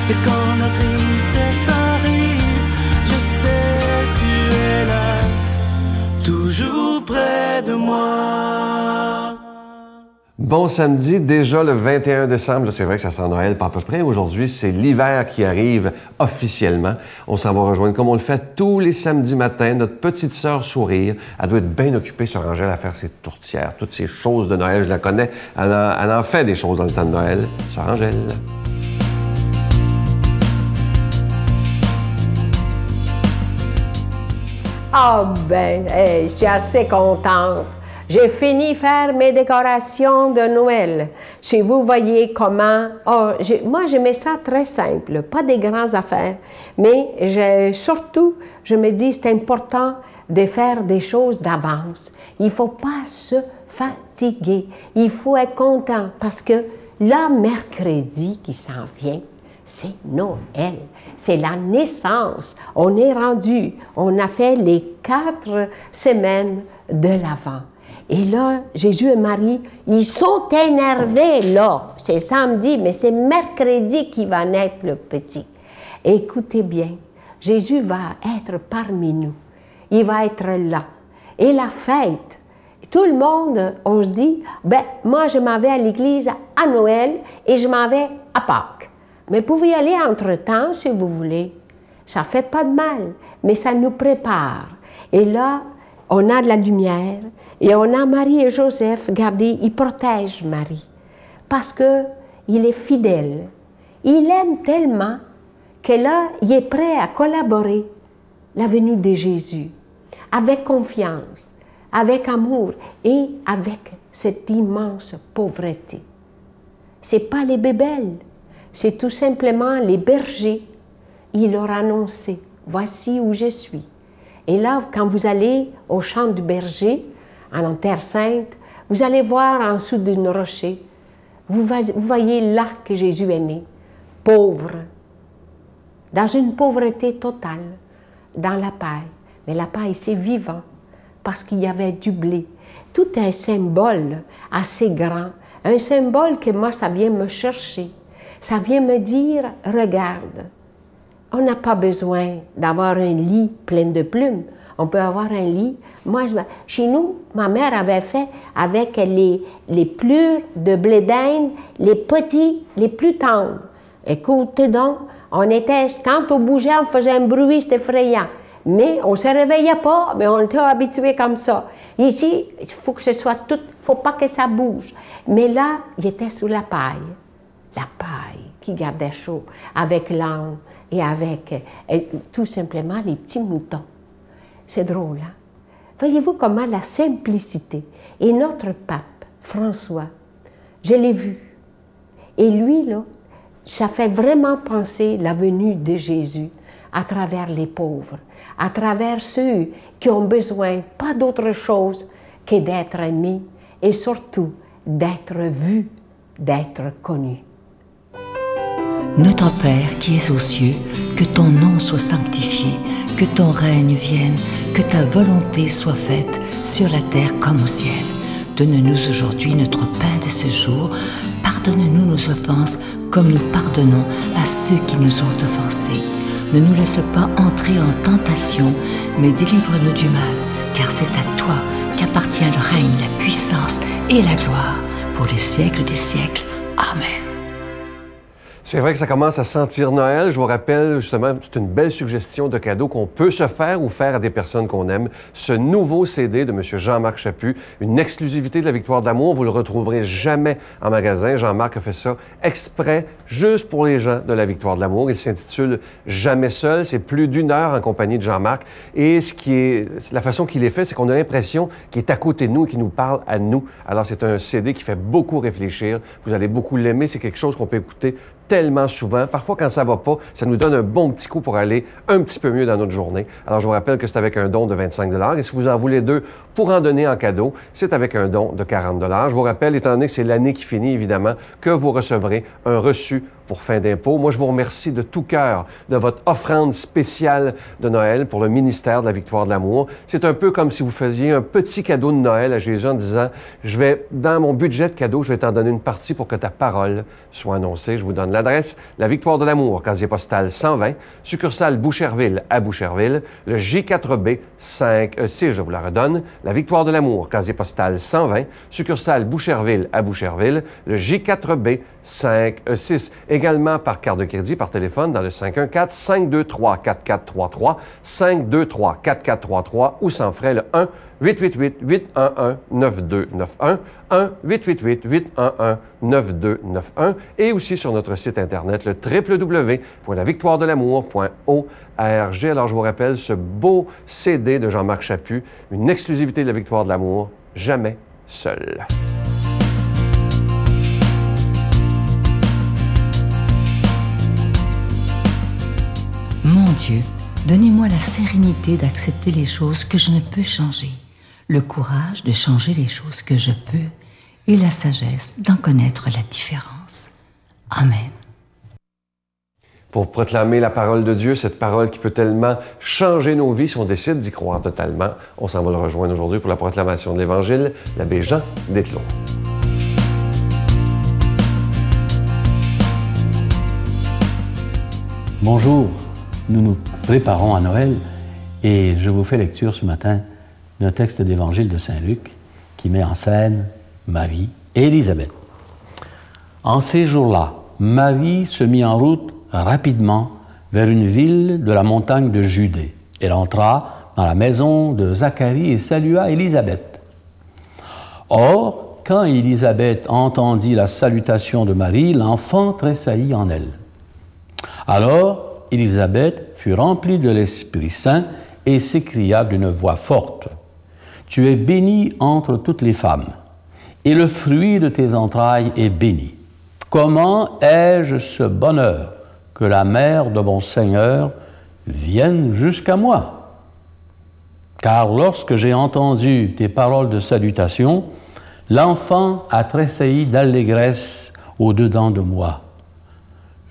Et quand la tristesse arrive, je sais tu es là, toujours près de moi. Bon samedi, déjà le 21 décembre, c'est vrai que ça sent Noël pas à peu près. Aujourd'hui, c'est l'hiver qui arrive officiellement. On s'en va rejoindre, comme on le fait tous les samedis matins, notre petite sœur Sourire. Elle doit être bien occupée, Sœur Angèle, à faire ses tourtières, toutes ces choses de Noël, je la connais. Elle en fait des choses dans le temps de Noël. Sœur Angèle. Ah ben, je suis assez contente. J'ai fini faire mes décorations de Noël. Si vous voyez comment... moi, j'aimais ça très simple, pas des grandes affaires. Mais surtout, je me dis, c'est important de faire des choses d'avance. Il ne faut pas se fatiguer. Il faut être content parce que là, mercredi qui s'en vient, c'est Noël. C'est la naissance. On est rendu. On a fait les 4 semaines de l'Avent. Et là, Jésus et Marie, ils sont énervés, là. C'est samedi, mais c'est mercredi qui va naître le petit. Écoutez bien, Jésus va être parmi nous. Il va être là. Et la fête, tout le monde, on se dit, ben moi, je m'en vais à l'église à Noël et je m'en vais à Pâques. Mais vous pouvez y aller entre-temps, si vous voulez. Ça ne fait pas de mal, mais ça nous prépare. Et là, on a de la lumière. Et on a Marie et Joseph, regardez, ils protègent Marie parce qu'il est fidèle. Il aime tellement que là, il est prêt à collaborer la venue de Jésus avec confiance, avec amour et avec cette immense pauvreté. Ce n'est pas les bébelles, c'est tout simplement les bergers. Il leur a annoncé, voici où je suis. Et là, quand vous allez au champ du berger, en Terre Sainte, vous allez voir en dessous d'un rocher, vous voyez là que Jésus est né, pauvre, dans une pauvreté totale, dans la paille. Mais la paille, c'est vivant, parce qu'il y avait du blé. Tout un symbole assez grand, un symbole que moi, ça vient me chercher. Ça vient me dire, regarde, on n'a pas besoin d'avoir un lit plein de plumes. On peut avoir un lit. Moi, chez nous, ma mère avait fait avec les plures de blé d'Inde, les petits, les plus tendres. Écoutez donc, quand on bougeait, on faisait un bruit, c'était effrayant. Mais on ne se réveillait pas, mais on était habitués comme ça. Ici, il faut que ce soit tout, il ne faut pas que ça bouge. Mais là, il était sous la paille qui gardait chaud, avec l'âne et avec tout simplement les petits moutons. C'est drôle, hein? Voyez-vous comment la simplicité. Et notre pape, François, je l'ai vu. Et lui, là, ça fait vraiment penser la venue de Jésus à travers les pauvres, à travers ceux qui ont besoin, pas d'autre chose que d'être aimés et surtout d'être vus, d'être connus. Notre Père qui es aux cieux, que ton nom soit sanctifié, que ton règne vienne, que ta volonté soit faite sur la terre comme au ciel. Donne-nous aujourd'hui notre pain de ce jour. Pardonne-nous nos offenses comme nous pardonnons à ceux qui nous ont offensés. Ne nous laisse pas entrer en tentation, mais délivre-nous du mal, car c'est à toi qu'appartient le règne, la puissance et la gloire pour les siècles des siècles. Amen. C'est vrai que ça commence à sentir Noël. Je vous rappelle, justement, c'est une belle suggestion de cadeau qu'on peut se faire ou faire à des personnes qu'on aime. Ce nouveau CD de M. Jean-Marc Chaput, une exclusivité de la Victoire de l'amour. Vous le retrouverez jamais en magasin. Jean-Marc a fait ça exprès, juste pour les gens de la Victoire de l'amour. Il s'intitule « Jamais seul ». C'est plus d'1 heure en compagnie de Jean-Marc. Et la façon qu'il est fait, c'est qu'on a l'impression qu'il est à côté de nous et qu'il nous parle à nous. Alors, c'est un CD qui fait beaucoup réfléchir. Vous allez beaucoup l'aimer. C'est quelque chose qu'on peut écouter tellement souvent. Parfois, quand ça va pas, ça nous donne un bon petit coup pour aller un petit peu mieux dans notre journée. Alors, je vous rappelle que c'est avec un don de 25 $. Et si vous en voulez 2 pour en donner en cadeau, c'est avec un don de 40 $. Je vous rappelle, étant donné que c'est l'année qui finit, évidemment, que vous recevrez un reçu pour fin d'impôt. Moi, je vous remercie de tout cœur de votre offrande spéciale de Noël pour le ministère de la Victoire de l'Amour. C'est un peu comme si vous faisiez un petit cadeau de Noël à Jésus en disant, dans mon budget de cadeau, je vais t'en donner une partie pour que ta parole soit annoncée. Je vous donne l'adresse, la Victoire de l'Amour, casier postal 120, succursale Boucherville à Boucherville, le J4B 56, je vous la redonne, la Victoire de l'Amour, casier postal 120, succursale Boucherville à Boucherville, le J4B 56. Également par carte de crédit, par téléphone, dans le 514-523-4433, 523-4433 ou sans frais, le 1-888-811-9291, 1-888-811-9291 et aussi sur notre site Internet, le www.lavictoiredelamour.org. Alors, je vous rappelle ce beau CD de Jean-Marc Chaput, une exclusivité de la Victoire de l'Amour, jamais seul. Mon Dieu, donnez-moi la sérénité d'accepter les choses que je ne peux changer, le courage de changer les choses que je peux et la sagesse d'en connaître la différence. Amen. Pour proclamer la parole de Dieu, cette parole qui peut tellement changer nos vies si on décide d'y croire totalement, on s'en va le rejoindre aujourd'hui pour la proclamation de l'Évangile, l'abbé Jean d'Ételot. Bonjour. Nous nous préparons à Noël et je vous fais lecture ce matin d'un texte d'Évangile de Saint Luc qui met en scène Marie et Élisabeth. En ces jours-là, Marie se mit en route rapidement vers une ville de la montagne de Judée. Elle entra dans la maison de Zacharie et salua Élisabeth. Or, quand Élisabeth entendit la salutation de Marie, l'enfant tressaillit en elle. Alors, Élisabeth fut remplie de l'Esprit Saint et s'écria d'une voix forte, « Tu es bénie entre toutes les femmes, et le fruit de tes entrailles est béni. Comment ai-je ce bonheur que la mère de mon Seigneur vienne jusqu'à moi? Car lorsque j'ai entendu tes paroles de salutation, l'enfant a tressailli d'allégresse au-dedans de moi.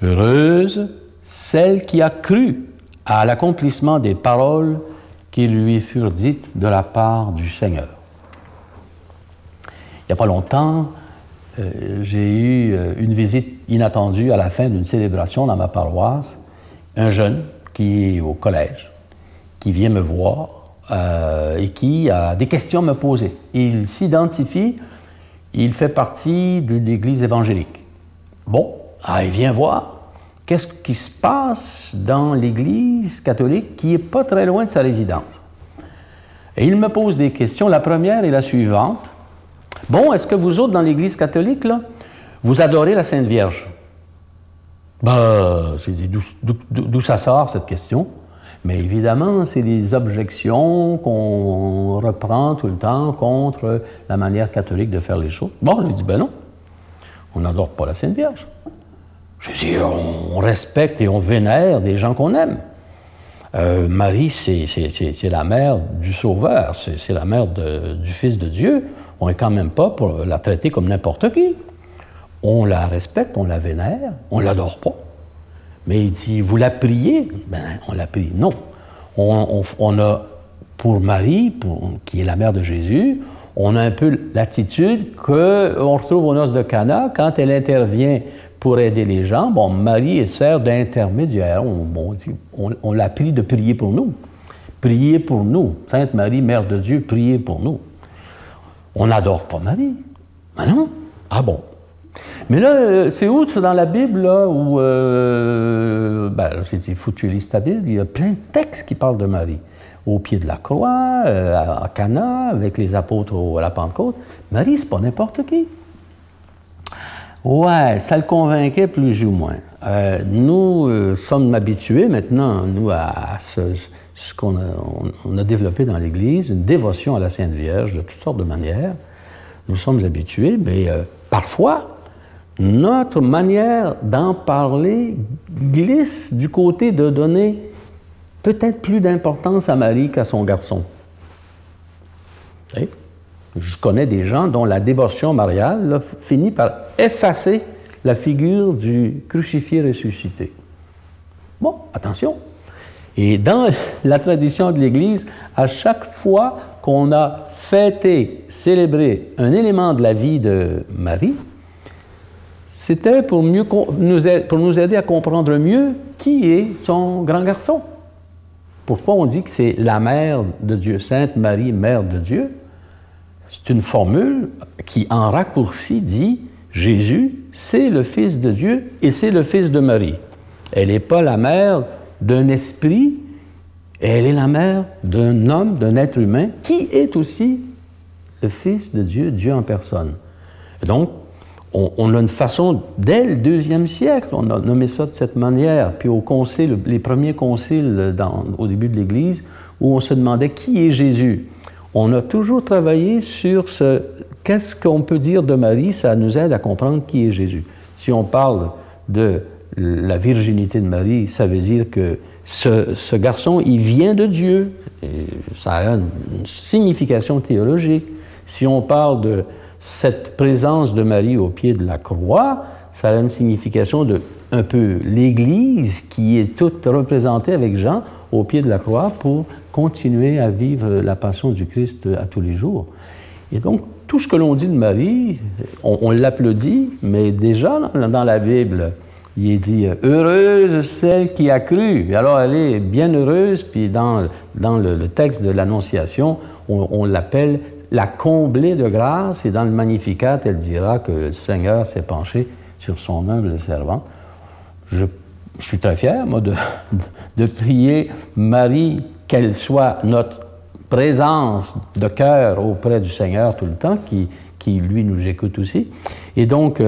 Heureuse celle qui a cru à l'accomplissement des paroles qui lui furent dites de la part du Seigneur. » Il n'y a pas longtemps, j'ai eu une visite inattendue à la fin d'une célébration dans ma paroisse. Un jeune qui est au collège, qui vient me voir et qui a des questions à me poser. Il s'identifie, il fait partie d'une église évangélique. Bon, il vient voir. Qu'est-ce qui se passe dans l'Église catholique qui n'est pas très loin de sa résidence? Et il me pose des questions. La première est la suivante. Bon, est-ce que vous autres, dans l'Église catholique, là, vous adorez la Sainte Vierge? J'ai dit, d'où ça sort, cette question? Mais évidemment, c'est des objections qu'on reprend tout le temps contre la manière catholique de faire les choses. Bon, j'ai dit, ben non, on n'adore pas la Sainte Vierge. Je dis, on respecte et on vénère des gens qu'on aime. Marie, c'est la mère du Sauveur, c'est la mère du Fils de Dieu. On n'est quand même pas pour la traiter comme n'importe qui. On la respecte, on la vénère, on ne l'adore pas. Mais il dit, vous la priez? Ben, on la prie. Non. On a, pour Marie, qui est la mère de Jésus, on a un peu l'attitude qu'on retrouve aux noces de Cana quand elle intervient pour aider les gens. Bon, Marie sert d'intermédiaire. On la prie de prier pour nous. Priez pour nous. Sainte Marie, Mère de Dieu, priez pour nous. On n'adore pas Marie. Ben non. Ah bon. Mais là, c'est autre dans la Bible, là, où, c'est foutu liste ta Bible, il y a plein de textes qui parlent de Marie. Au pied de la croix, à Cana, avec les apôtres à la Pentecôte. Marie, c'est pas n'importe qui. Ouais, ça le convainquait plus ou moins. Nous sommes habitués maintenant, nous, à ce qu'on a développé dans l'Église, une dévotion à la Sainte Vierge de toutes sortes de manières. Nous sommes habitués, mais parfois, notre manière d'en parler glisse du côté de donner peut-être plus d'importance à Marie qu'à son garçon. Et je connais des gens dont la dévotion mariale là, finit par effacer la figure du crucifié ressuscité. Bon, attention. Et dans la tradition de l'Église, à chaque fois qu'on a fêté, célébré un élément de la vie de Marie, c'était pour nous aider à comprendre mieux qui est son grand garçon. Pourquoi on dit que c'est la mère de Dieu, Sainte Marie, mère de Dieu? C'est une formule qui, en raccourci, dit Jésus, c'est le Fils de Dieu et c'est le Fils de Marie. Elle n'est pas la mère d'un esprit, elle est la mère d'un homme, d'un être humain, qui est aussi le Fils de Dieu, Dieu en personne. Et donc, on a une façon, dès le 2e siècle, on a nommé ça de cette manière, puis au concile, les premiers conciles au début de l'Église, où on se demandait qui est Jésus. On a toujours travaillé sur qu'est-ce qu'on peut dire de Marie, ça nous aide à comprendre qui est Jésus. Si on parle de la virginité de Marie, ça veut dire que ce garçon, il vient de Dieu. Et ça a une signification théologique. Si on parle de cette présence de Marie au pied de la croix, ça a une signification de un peu l'Église qui est toute représentée avec Jean au pied de la croix pour continuer à vivre la passion du Christ à tous les jours. Et donc, tout ce que l'on dit de Marie, on l'applaudit, mais déjà dans la Bible, il est dit « Heureuse celle qui a cru ». Alors, elle est bien heureuse, puis dans le texte de l'Annonciation, on l'appelle la comblée de grâce, et dans le Magnificat, elle dira que le Seigneur s'est penché sur son humble servante. Je suis très fier, moi, de prier Marie, qu'elle soit notre présence de cœur auprès du Seigneur tout le temps, qui lui, nous écoute aussi. Et donc,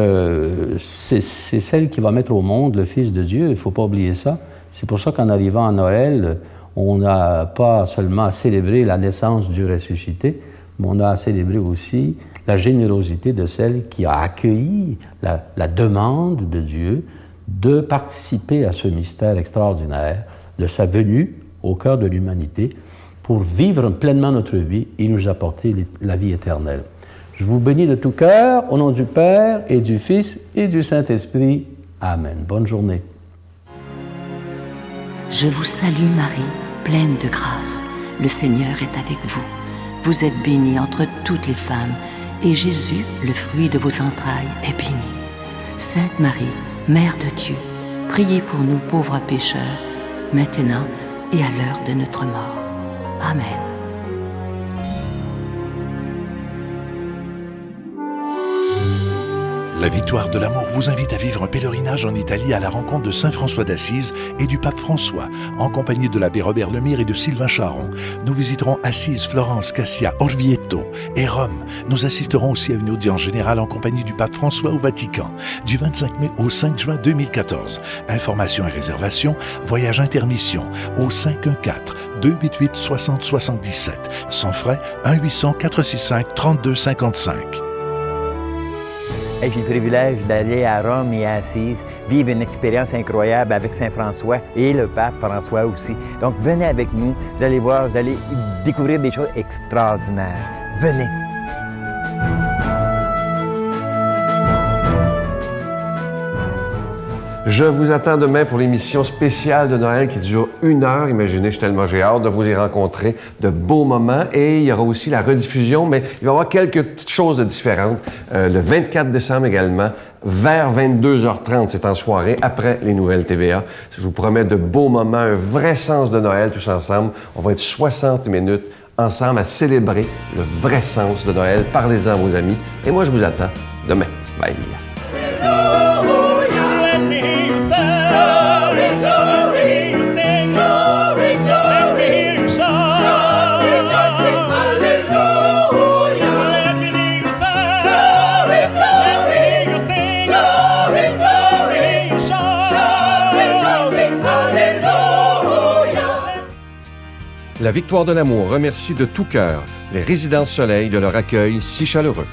c'est celle qui va mettre au monde le Fils de Dieu, il ne faut pas oublier ça. C'est pour ça qu'en arrivant à Noël, on n'a pas seulement à célébrer la naissance du ressuscité, mais on a à célébrer aussi la générosité de celle qui a accueilli la demande de Dieu de participer à ce mystère extraordinaire de sa venue au cœur de l'humanité pour vivre pleinement notre vie et nous apporter la vie éternelle. Je vous bénis de tout cœur, au nom du Père et du Fils et du Saint-Esprit. Amen. Bonne journée. Je vous salue Marie, pleine de grâce. Le Seigneur est avec vous. Vous êtes bénie entre toutes les femmes, et Jésus, le fruit de vos entrailles, est béni. Sainte Marie, Mère de Dieu, priez pour nous pauvres pécheurs, maintenant et à l'heure de notre mort. Amen. La Victoire de l'amour vous invite à vivre un pèlerinage en Italie à la rencontre de Saint François d'Assise et du pape François, en compagnie de l'abbé Robert Lemire et de Sylvain Charon. Nous visiterons Assise, Florence, Cassia, Orvieto et Rome. Nous assisterons aussi à une audience générale en compagnie du pape François au Vatican, du 25 mai au 5 juin 2014. Informations et réservations, voyage intermission au 514-288-6077. Sans frais, 1-800-465-3255. J'ai le privilège d'aller à Rome et à Assise, vivre une expérience incroyable avec Saint François et le pape François aussi. Donc venez avec nous, vous allez voir, vous allez découvrir des choses extraordinaires. Venez! Je vous attends demain pour l'émission spéciale de Noël qui dure 1 heure. Imaginez, j'ai hâte de vous y rencontrer, de beaux moments. Et il y aura aussi la rediffusion, mais il va y avoir quelques petites choses de différentes. Le 24 décembre également, vers 22h30, c'est en soirée, après les nouvelles TVA. Je vous promets de beaux moments, un vrai sens de Noël tous ensemble. On va être 60 minutes ensemble à célébrer le vrai sens de Noël. Parlez-en à vos amis. Et moi, je vous attends demain. Bye! La Victoire de l'amour remercie de tout cœur les Résidences Soleil de leur accueil si chaleureux.